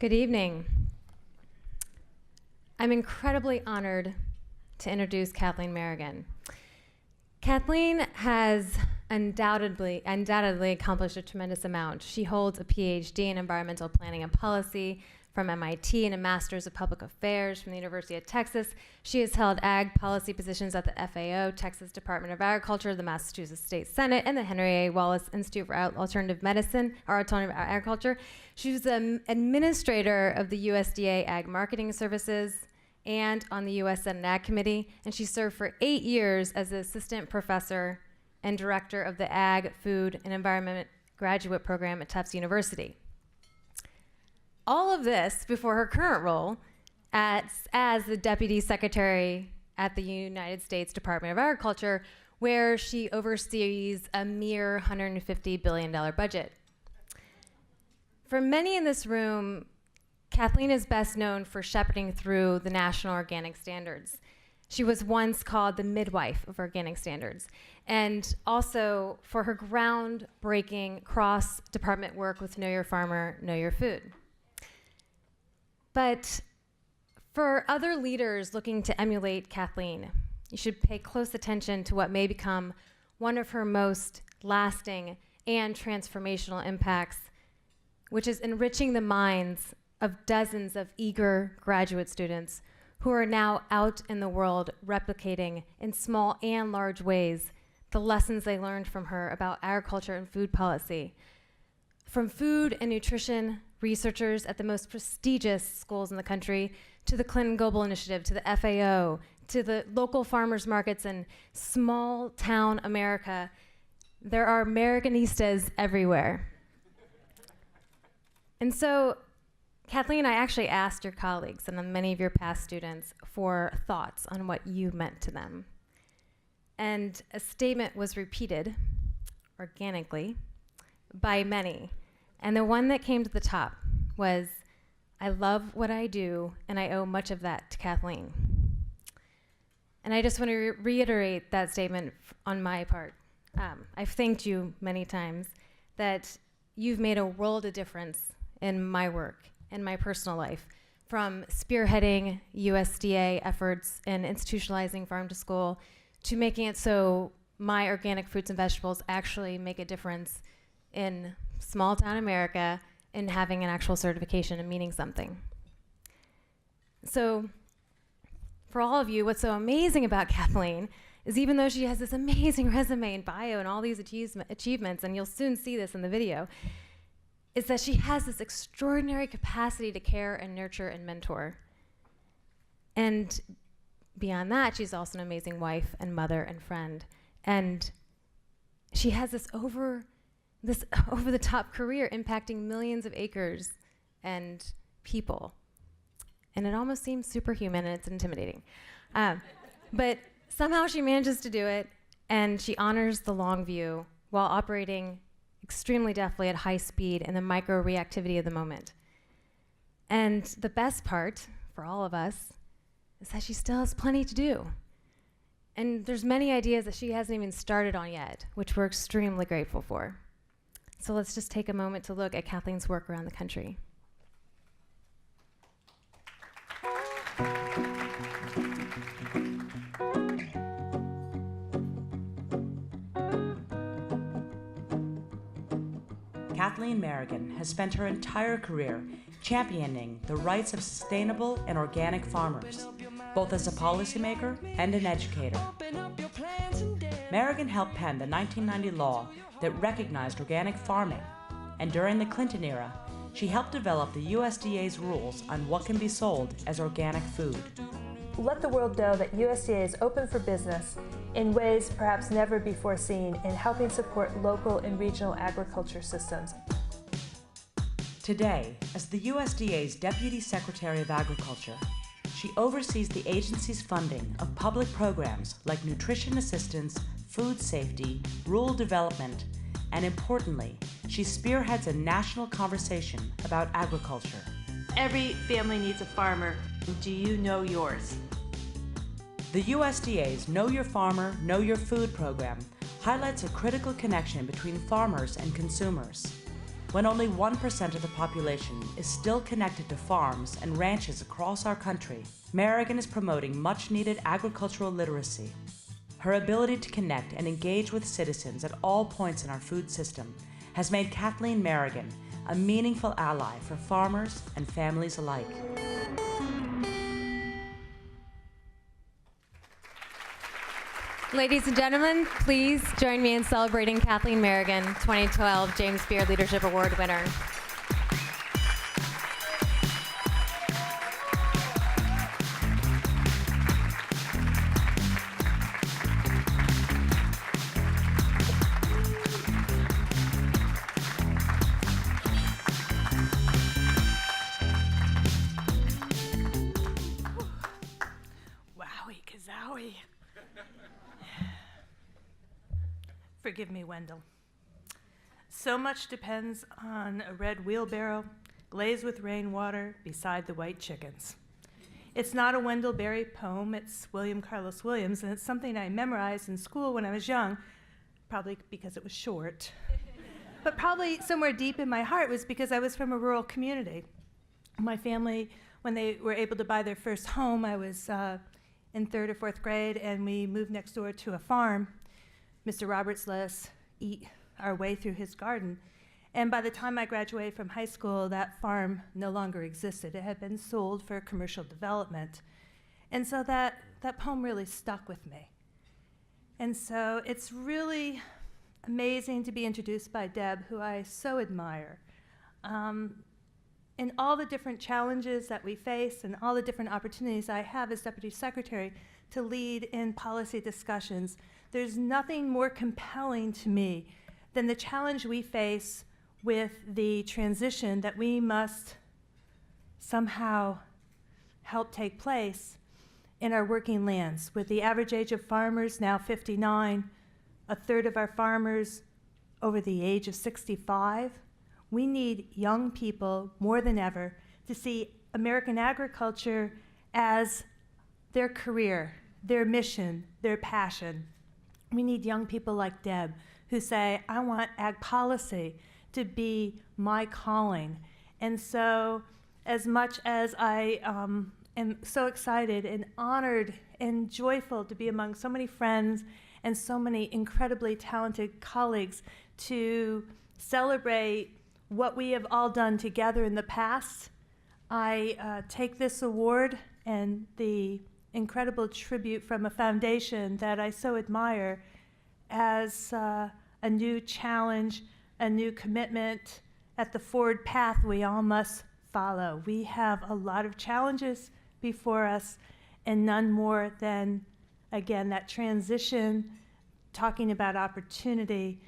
Good evening. I'm incredibly honored to introduce Kathleen Merrigan. Kathleen has undoubtedly accomplished a tremendous amount. She holds a PhD in environmental planning and policy from MIT and a master's of public affairs from the University of Texas. She has held ag policy positions at the FAO, Texas Department of Agriculture, the Massachusetts State Senate, and the Henry A. Wallace Institute for Alternative Medicine, or Alternative Agriculture. She was the administrator of the USDA Ag Marketing Services and on the U.S. Senate Ag Committee, and she served for 8 years as the assistant professor and director of the Ag, Food, and Environment graduate program at Tufts University. All of this before her current role as the Deputy Secretary at the United States Department of Agriculture, where she oversees a mere $150 billion budget. For many in this room, Kathleen is best known for shepherding through the national organic standards. She was once called the midwife of organic standards, and also for her groundbreaking cross-department work with Know Your Farmer, Know Your Food. But for other leaders looking to emulate Kathleen, you should pay close attention to what may become one of her most lasting and transformational impacts, which is enriching the minds of dozens of eager graduate students who are now out in the world replicating in small and large ways the lessons they learned from her about agriculture and food policy. From food and nutrition researchers at the most prestigious schools in the country, to the Clinton Global Initiative, to the FAO, to the local farmers markets in small town America, there are Merriganistas everywhere. And so, Kathleen, I actually asked your colleagues and many of your past students for thoughts on what you meant to them. And a statement was repeated organically by many. And the one that came to the top was, I love what I do, and I owe much of that to Kathleen. And I just want to reiterate that statement on my part. I've thanked you many times that you've made a world of difference in my work and my personal life, from spearheading USDA efforts and institutionalizing farm to school to making it so my organic fruits and vegetables actually make a difference in small town America and having an actual certification and meaning something. So for all of you, what's so amazing about Kathleen is even though she has this amazing resume and bio and all these achievements, and you'll soon see this in the video, is that she has this extraordinary capacity to care and nurture and mentor. And beyond that, she's also an amazing wife and mother and friend. And she has this over-the-top career impacting millions of acres and people. And it almost seems superhuman and it's intimidating. But somehow she manages to do it, and she honors the long view while operating extremely deftly at high speed in the micro-reactivity of the moment. And the best part for all of us is that she still has plenty to do. And there's many ideas that she hasn't even started on yet, which we're extremely grateful for. So let's just take a moment to look at Kathleen's work around the country. Kathleen Merrigan has spent her entire career championing the rights of sustainable and organic farmers, both as a policymaker and an educator. Merrigan helped pen the 1990 law that recognized organic farming, and during the Clinton era, she helped develop the USDA's rules on what can be sold as organic food. Let the world know that USDA is open for business in ways perhaps never before seen in helping support local and regional agriculture systems. Today, as the USDA's Deputy Secretary of Agriculture, she oversees the agency's funding of public programs like nutrition assistance, food safety, rural development, and importantly, she spearheads a national conversation about agriculture. Every family needs a farmer. Do you know yours? The USDA's Know Your Farmer, Know Your Food program highlights a critical connection between farmers and consumers. When only 1% of the population is still connected to farms and ranches across our country, Merrigan is promoting much-needed agricultural literacy. Her ability to connect and engage with citizens at all points in our food system has made Kathleen Merrigan a meaningful ally for farmers and families alike. Ladies and gentlemen, please join me in celebrating Kathleen Merrigan, 2012 James Beard Leadership Award winner. Wowie kazowie. Forgive me, Wendell. So much depends on a red wheelbarrow glazed with rainwater beside the white chickens. It's not a Wendell Berry poem, it's William Carlos Williams, and it's something I memorized in school when I was young, probably because it was short. But probably somewhere deep in my heart was because I was from a rural community. My family, when they were able to buy their first home, I was in 3rd or 4th grade, and we moved next door to a farm. Mr. Roberts let us eat our way through his garden. And by the time I graduated from high school, that farm no longer existed. It had been sold for commercial development. And so that poem really stuck with me. And so it's really amazing to be introduced by Deb, who I so admire. In all the different challenges that we face and all the different opportunities I have as Deputy Secretary to lead in policy discussions, there's nothing more compelling to me than the challenge we face with the transition that we must somehow help take place in our working lands. With the average age of farmers now 59, a third of our farmers over the age of 65, we need young people more than ever to see American agriculture as their career, their mission, their passion. We need young people like Deb who say, I want ag policy to be my calling. And so as much as I am so excited and honored and joyful to be among so many friends and so many incredibly talented colleagues to celebrate what we have all done together in the past, I take this award and the incredible tribute from a foundation that I so admire as a new challenge, a new commitment at the forward path we all must follow. We have a lot of challenges before us, and none more than, again, that transition, talking about opportunity,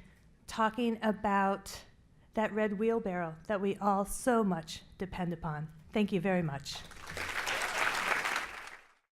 talking about that red wheelbarrow that we all so much depend upon. Thank you very much.